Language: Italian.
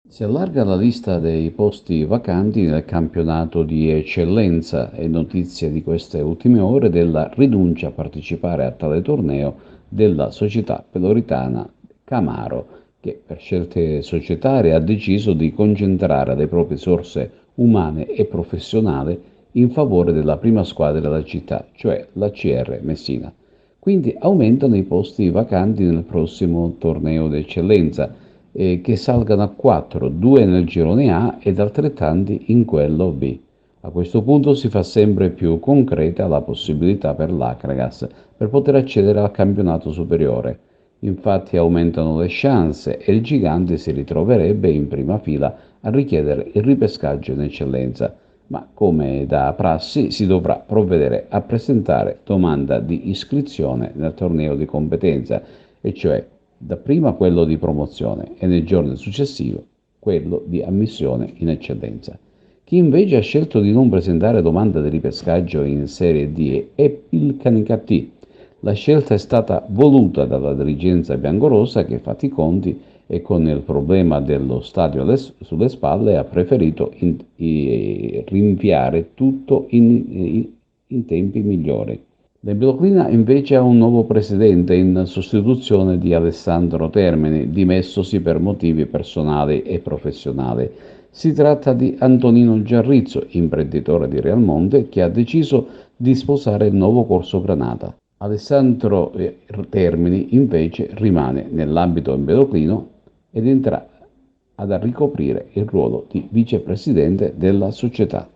Si allarga la lista dei posti vacanti nel campionato di eccellenza. È notizia di queste ultime ore della rinuncia a partecipare a tale torneo della società peloritana Camaro, che per scelte societarie ha deciso di concentrare le proprie risorse umane e professionali in favore della prima squadra della città, cioè la CR Messina. Quindi aumentano i posti vacanti nel prossimo torneo d'eccellenza, che salgano a 4, 2 nel girone A ed altrettanti in quello B. A questo punto si fa sempre più concreta la possibilità per l'Akragas per poter accedere al campionato superiore. Infatti aumentano le chance e il gigante si ritroverebbe in prima fila a richiedere il ripescaggio in eccellenza, ma come da prassi si dovrà provvedere a presentare domanda di iscrizione nel torneo di competenza, e cioè dapprima quello di promozione e nel giorno successivo quello di ammissione in eccellenza. Chi invece ha scelto di non presentare domanda di ripescaggio in Serie D è il Canicattì. La scelta è stata voluta dalla dirigenza biancorossa che, fatti i conti e con il problema dello stadio sulle spalle, ha preferito rinviare tutto in tempi migliori. L'Embedoclina invece ha un nuovo presidente in sostituzione di Alessandro Termini, dimessosi per motivi personali e professionali. Si tratta di Antonino Giarrizzo, imprenditore di Realmonte, che ha deciso di sposare il nuovo corso Granata. Alessandro Termini invece rimane nell'ambito embedoclino ed entrerà ad ricoprire il ruolo di vicepresidente della società.